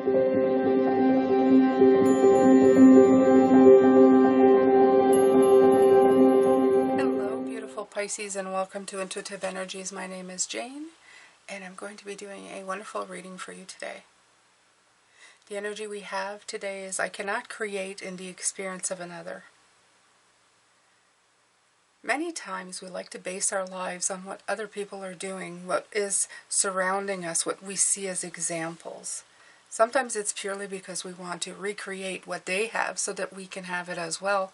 Hello, beautiful Pisces, and welcome to Intuitive Energies. My name is Jane, and I'm going to be doing a wonderful reading for you today. The energy we have today is I cannot create in the experience of another. Many times we like to base our lives on what other people are doing, what is surrounding us, what we see as examples. Sometimes it's purely because we want to recreate what they have so that we can have it as well.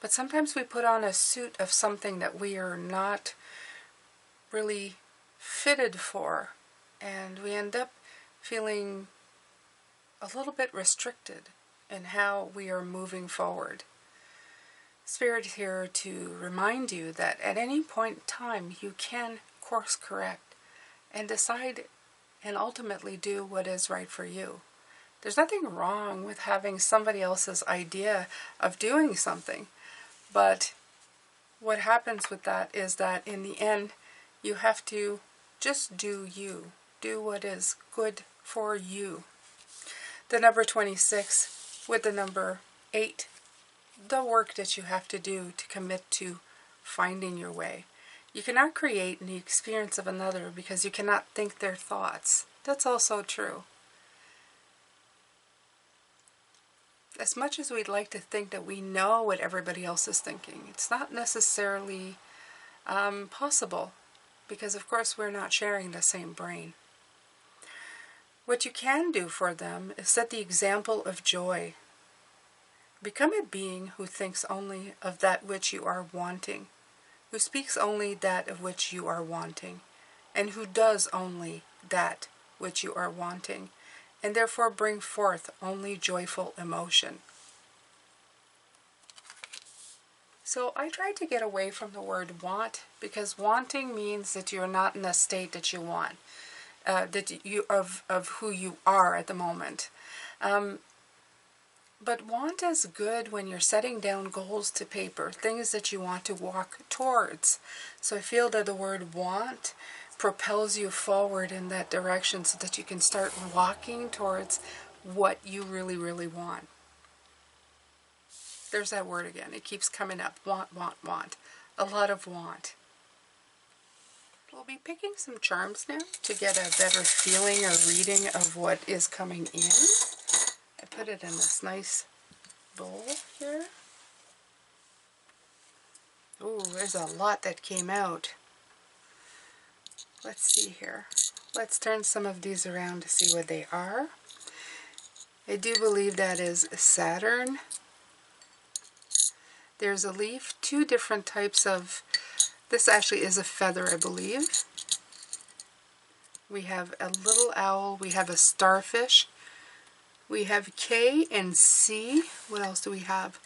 But sometimes we put on a suit of something that we are not really fitted for, and we end up feeling a little bit restricted in how we are moving forward. Spirit is here to remind you that at any point in time you can course correct and decide and ultimately do what is right for you. There's nothing wrong with having somebody else's idea of doing something, but what happens with that is that in the end you have to just do you. Do what is good for you. The number 26 with the number 8. The work that you have to do to commit to finding your way. You cannot create in the experience of another because you cannot think their thoughts. That's also true. As much as we'd like to think that we know what everybody else is thinking, it's not necessarily possible because, of course, we're not sharing the same brain. What you can do for them is set the example of joy. Become a being who thinks only of that which you are wanting, who speaks only that of which you are wanting, and who does only that which you are wanting, and therefore bring forth only joyful emotion. So I tried to get away from the word want, because wanting means that you're not in a state that you want, of who you are at the moment. But want is good when you're setting down goals to paper, things that you want to walk towards. So I feel that the word want propels you forward in that direction so that you can start walking towards what you really, really want. There's that word again. It keeps coming up. Want, want, want. A lot of want. We'll be picking some charms now to get a better feeling or reading of what is coming in. I put it in this nice bowl here. Ooh, there's a lot that came out. Let's see here. Let's turn some of these around to see what they are. I do believe that is Saturn. There's a leaf, 2 different types of, this actually is a feather, I believe. We have a little owl, we have a starfish. We have K and C. What else do we have?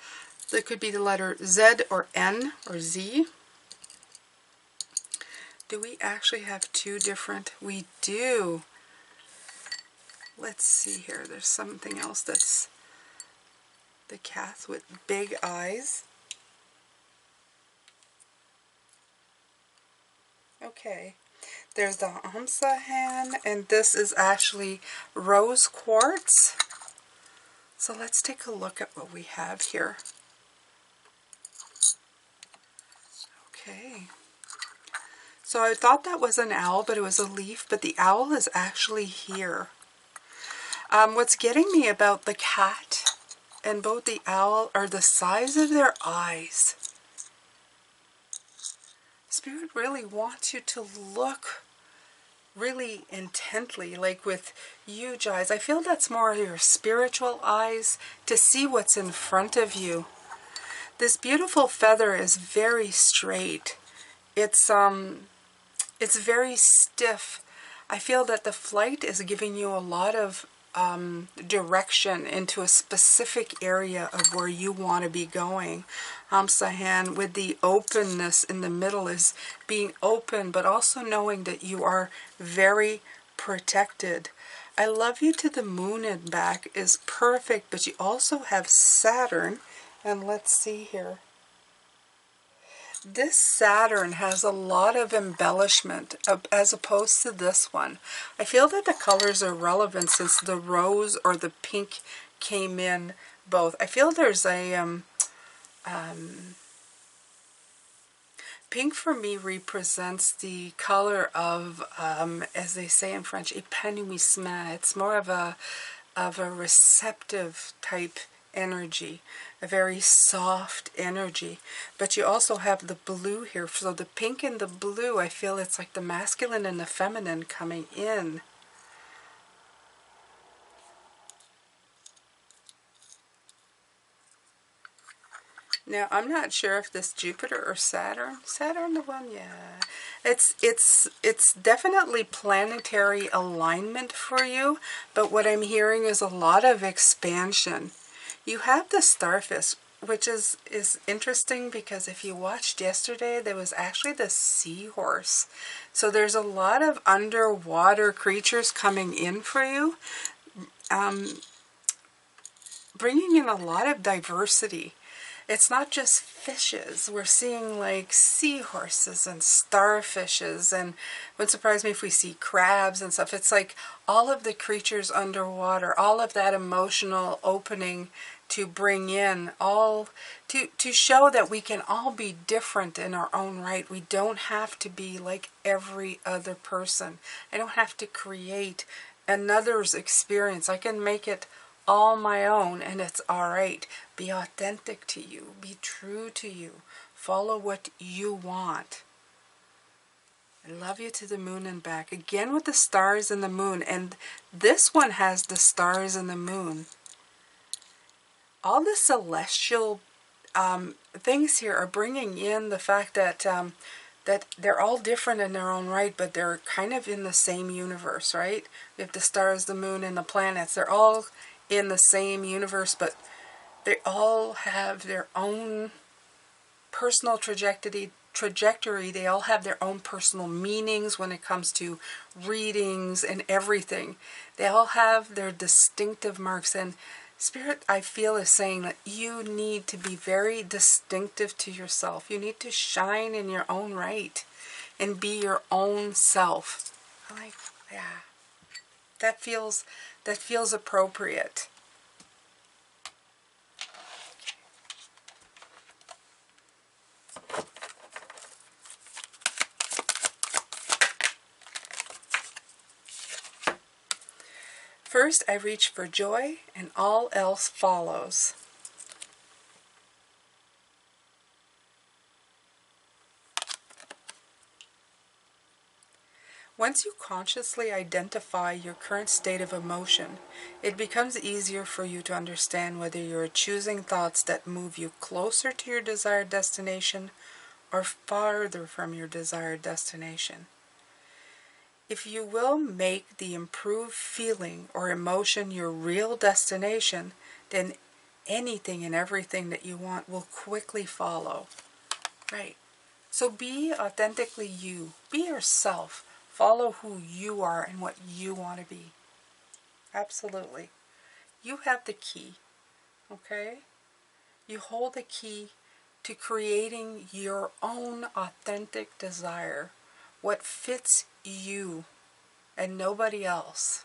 There could be the letter Z or N or Z. Do we actually have 2 different? We do. Let's see here. There's something else that's the cat with big eyes. Okay. There's the Amsahan, and this is actually rose quartz. So let's take a look at what we have here. Okay. So I thought that was an owl, but it was a leaf, but the owl is actually here. What's getting me about the cat and both the owl are the size of their eyes. Spirit really wants you to look really intently, like with huge eyes. I feel that's more your spiritual eyes to see what's in front of you. This beautiful feather is very straight. It's very stiff. I feel that the flight is giving you a lot of direction into a specific area of where you want to be going. Amsahan with the openness in the middle is being open, but also knowing that you are very protected. I love you to the moon and back is perfect, but you also have Saturn, and let's see here. This Saturn has a lot of embellishment as opposed to this one. I feel that the colors are relevant since the rose or the pink came in both. I feel there's a pink for me represents the color of, as they say in French, épanouissement. It's more of a receptive type energy, a very soft energy. But you also have the blue here. So the pink and the blue, I feel it's like the masculine and the feminine coming in. Now, I'm not sure if this Jupiter or Saturn. Saturn, the one, yeah. It's definitely planetary alignment for you, but what I'm hearing is a lot of expansion. You have the starfish, which is interesting because if you watched yesterday, there was actually the seahorse. So there's a lot of underwater creatures coming in for you, bringing in a lot of diversity. It's not just fishes. We're seeing like seahorses and starfishes, and it wouldn't surprise me if we see crabs and stuff. It's like all of the creatures underwater, all of that emotional opening to bring in, all to show that we can all be different in our own right. We don't have to be like every other person. I don't have to create another's experience. I can make it all my own, and it's all right. Be authentic to you. Be true to you. Follow what you want. I love you to the moon and back. Again with the stars and the moon, and this one has the stars and the moon. All the celestial things here are bringing in the fact that that they're all different in their own right, but they're kind of in the same universe, right? We have the stars, the moon, and the planets. They're all in the same universe, but they all have their own personal trajectory. They all have their own personal meanings when it comes to readings and everything. They all have their distinctive marks, and Spirit, I feel, is saying that you need to be very distinctive to yourself. You need to shine in your own right and be your own self. I'm like, yeah, that feels appropriate. First, I reach for joy, and all else follows. Once you consciously identify your current state of emotion, it becomes easier for you to understand whether you are choosing thoughts that move you closer to your desired destination or farther from your desired destination. If you will make the improved feeling or emotion your real destination, then anything and everything that you want will quickly follow. Right. So be authentically you. Be yourself. Follow who you are and what you want to be. Absolutely. You have the key. Okay? You hold the key to creating your own authentic desire. What fits you and nobody else.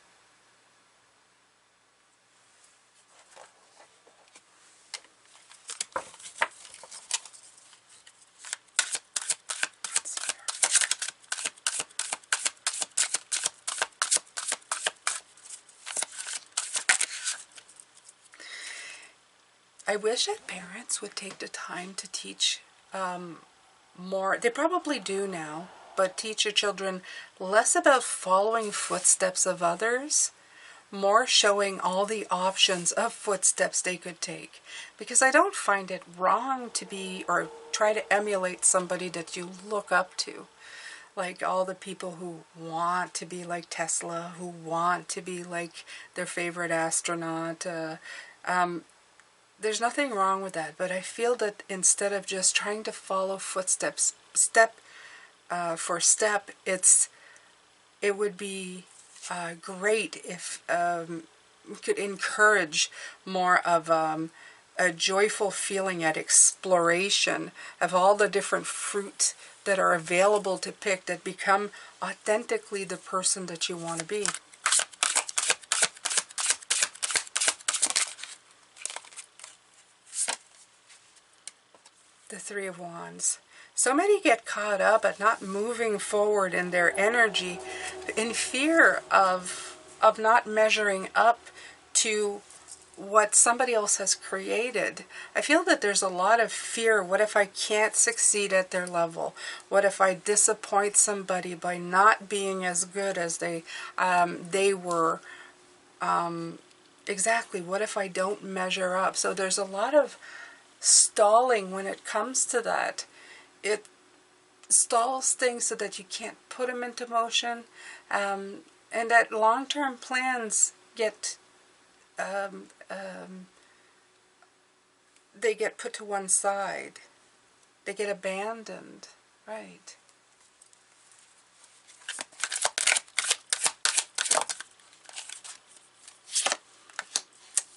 I wish that parents would take the time to teach more. They probably do now, but teach your children less about following footsteps of others, more showing all the options of footsteps they could take. Because I don't find it wrong to be or try to emulate somebody that you look up to. Like all the people who want to be like Tesla, who want to be like their favorite astronaut. There's nothing wrong with that, but I feel that instead of just trying to follow footsteps, step for step, it would be great if we could encourage more of a joyful feeling at exploration of all the different fruits that are available to pick that become authentically the person that you want to be. The Three of Wands. So many get caught up at not moving forward in their energy in fear of not measuring up to what somebody else has created. I feel that there's a lot of fear. What if I can't succeed at their level? What if I disappoint somebody by not being as good as they were? Exactly. What if I don't measure up? So there's a lot of stalling when it comes to that. It stalls things so that you can't put them into motion, and that long-term plans get they get put to one side. They get abandoned, right?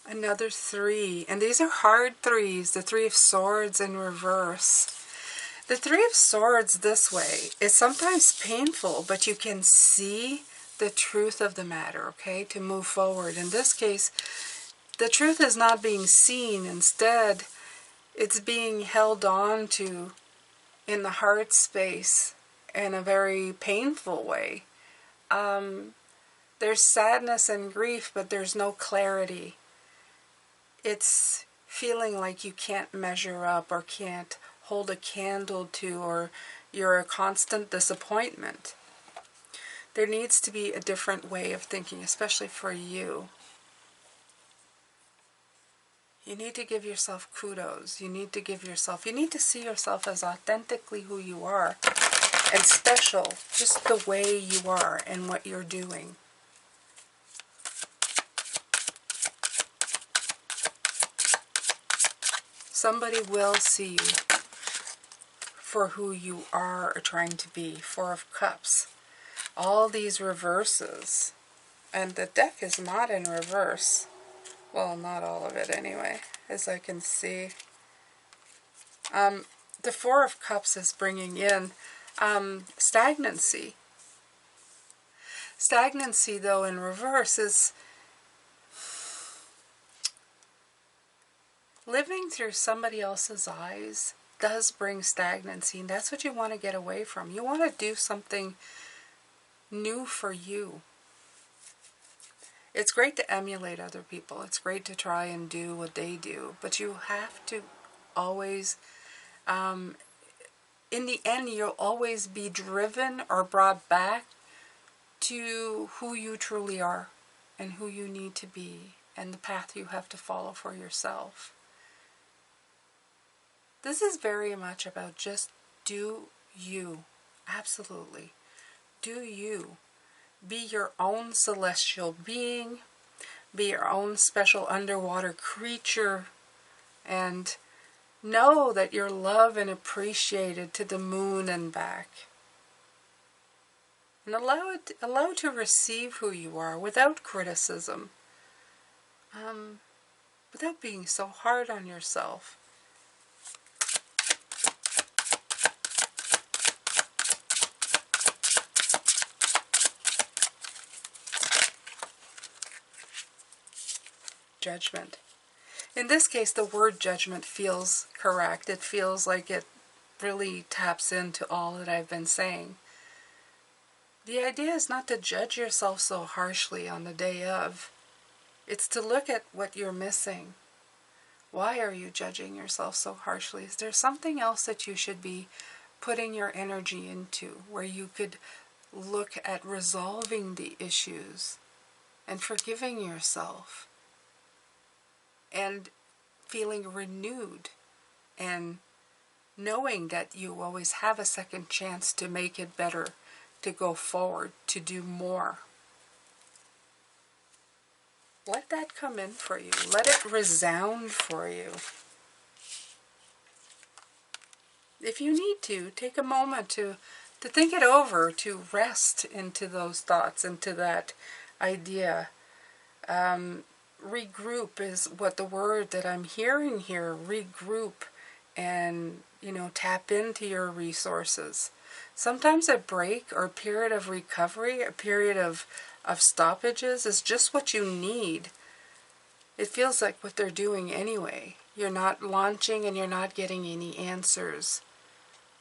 Another three, and these are hard threes. The Three of Swords in reverse. The Three of Swords this way is sometimes painful, but you can see the truth of the matter, okay, to move forward. In this case, the truth is not being seen. Instead, it's being held on to in the heart space in a very painful way. There's sadness and grief, but there's no clarity. It's feeling like you can't measure up or can't hold a candle to, or you're a constant disappointment. There needs to be a different way of thinking, especially for you. You need to give yourself kudos. You need to see yourself as authentically who you are and special, just the way you are and what you're doing. Somebody will see you for who you are or trying to be. Four of Cups. All these reverses. And the deck is not in reverse. Well, not all of it anyway, as I can see. The Four of Cups is bringing in stagnancy. Stagnancy, though, in reverse is living through somebody else's eyes does bring stagnancy, and that's what you want to get away from. You want to do something new for you. It's great to emulate other people. It's great to try and do what they do, but you have to always, in the end, you'll always be driven or brought back to who you truly are and who you need to be and the path you have to follow for yourself. This is very much about just do you. Absolutely. Do you. Be your own celestial being. Be your own special underwater creature. And know that you're loved and appreciated to the moon and back. And allow to receive who you are without criticism. Without being so hard on yourself. Judgment. In this case, the word judgment feels correct. It feels like it really taps into all that I've been saying. The idea is not to judge yourself so harshly on the day of. It's to look at what you're missing. Why are you judging yourself so harshly? Is there something else that you should be putting your energy into, where you could look at resolving the issues and forgiving yourself? And feeling renewed and knowing that you always have a second chance to make it better, to go forward, to do more. Let that come in for you. Let it resound for you. If you need to, take a moment to think it over, to rest into those thoughts, into that idea. regroup is what the word that I'm hearing here. Regroup and, tap into your resources. Sometimes a break or a period of recovery, a period of stoppages is just what you need. It feels like what they're doing anyway. You're not launching and you're not getting any answers.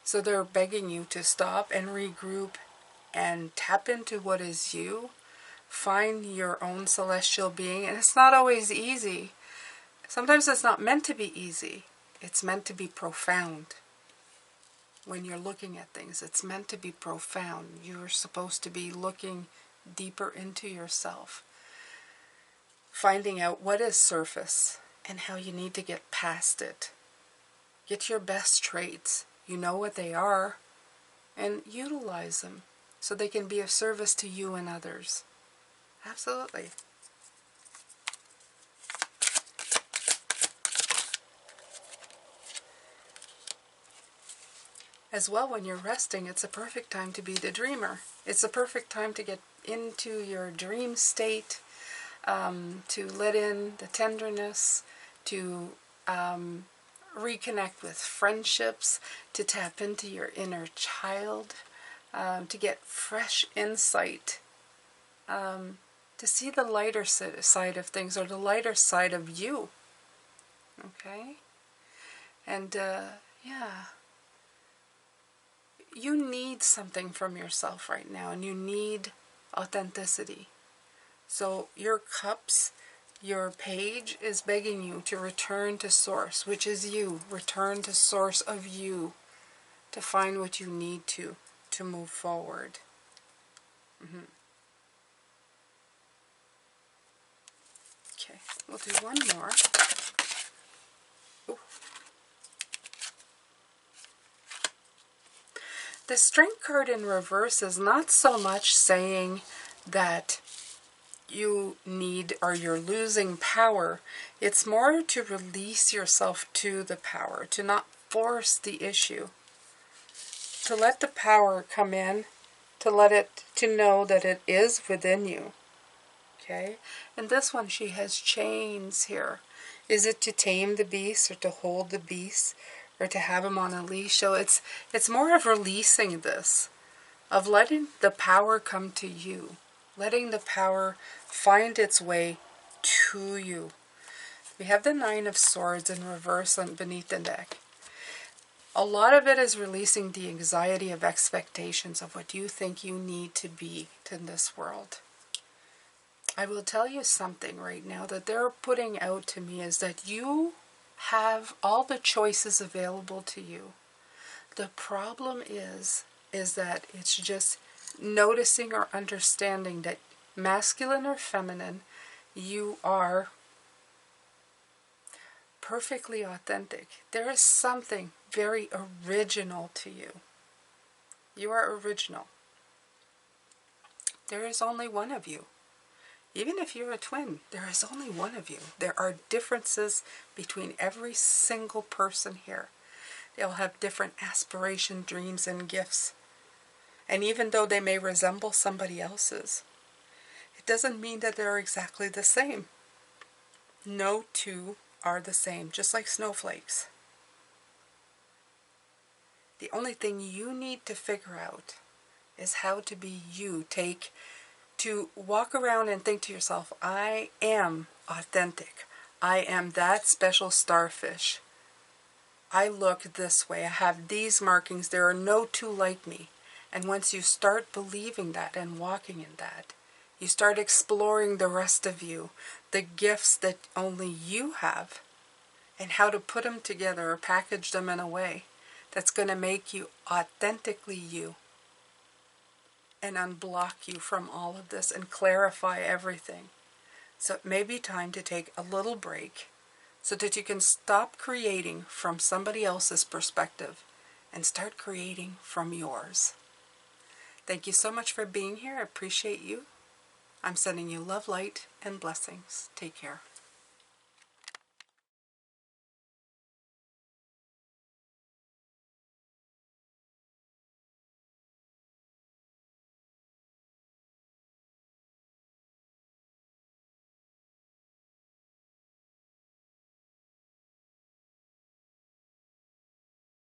So they're begging you to stop and regroup and tap into what is you. Find your own celestial being. And it's not always easy. Sometimes it's not meant to be easy. It's meant to be profound. When you're looking at things, it's meant to be profound. You're supposed to be looking deeper into yourself. Finding out what is surface and how you need to get past it. Get your best traits. You know what they are. And utilize them so they can be of service to you and others. Absolutely. As well, when you're resting, it's a perfect time to be the dreamer. It's a perfect time to get into your dream state, to let in the tenderness, to reconnect with friendships, to tap into your inner child, to get fresh insight, to see the lighter side of things, or the lighter side of you. Okay? And, yeah. You need something from yourself right now, and you need authenticity. So your cups, your page is begging you to return to source, which is you. Return to source of you to find what you need to move forward. Okay, we'll do one more. Ooh. The Strength card in reverse is not so much saying that you need or you're losing power. It's more to release yourself to the power, to not force the issue, to let the power come in, to know that it is within you. Okay? And this one, she has chains here. Is it to tame the beast, or to hold the beast, or to have him on a leash? So it's more of releasing this, of letting the power come to you, letting the power find its way to you. We have the Nine of Swords in reverse beneath the deck. A lot of it is releasing the anxiety of expectations of what you think you need to be in this world. I will tell you something right now that they're putting out to me is that you have all the choices available to you. The problem is that it's just noticing or understanding that masculine or feminine, you are perfectly authentic. There is something very original to you. You are original. There is only one of you. Even if you're a twin, there is only one of you. There are differences between every single person here. They all have different aspirations, dreams, and gifts. And even though they may resemble somebody else's, it doesn't mean that they're exactly the same. No two are the same, just like snowflakes. The only thing you need to figure out is how to be you. To walk around and think to yourself, I am authentic. I am that special starfish. I look this way. I have these markings. There are no two like me. And once you start believing that and walking in that, you start exploring the rest of you, the gifts that only you have, and how to put them together or package them in a way that's going to make you authentically you, and unblock you from all of this and clarify everything. So it may be time to take a little break so that you can stop creating from somebody else's perspective and start creating from yours. Thank you so much for being here. I appreciate you. I'm sending you love, light, and blessings. Take care.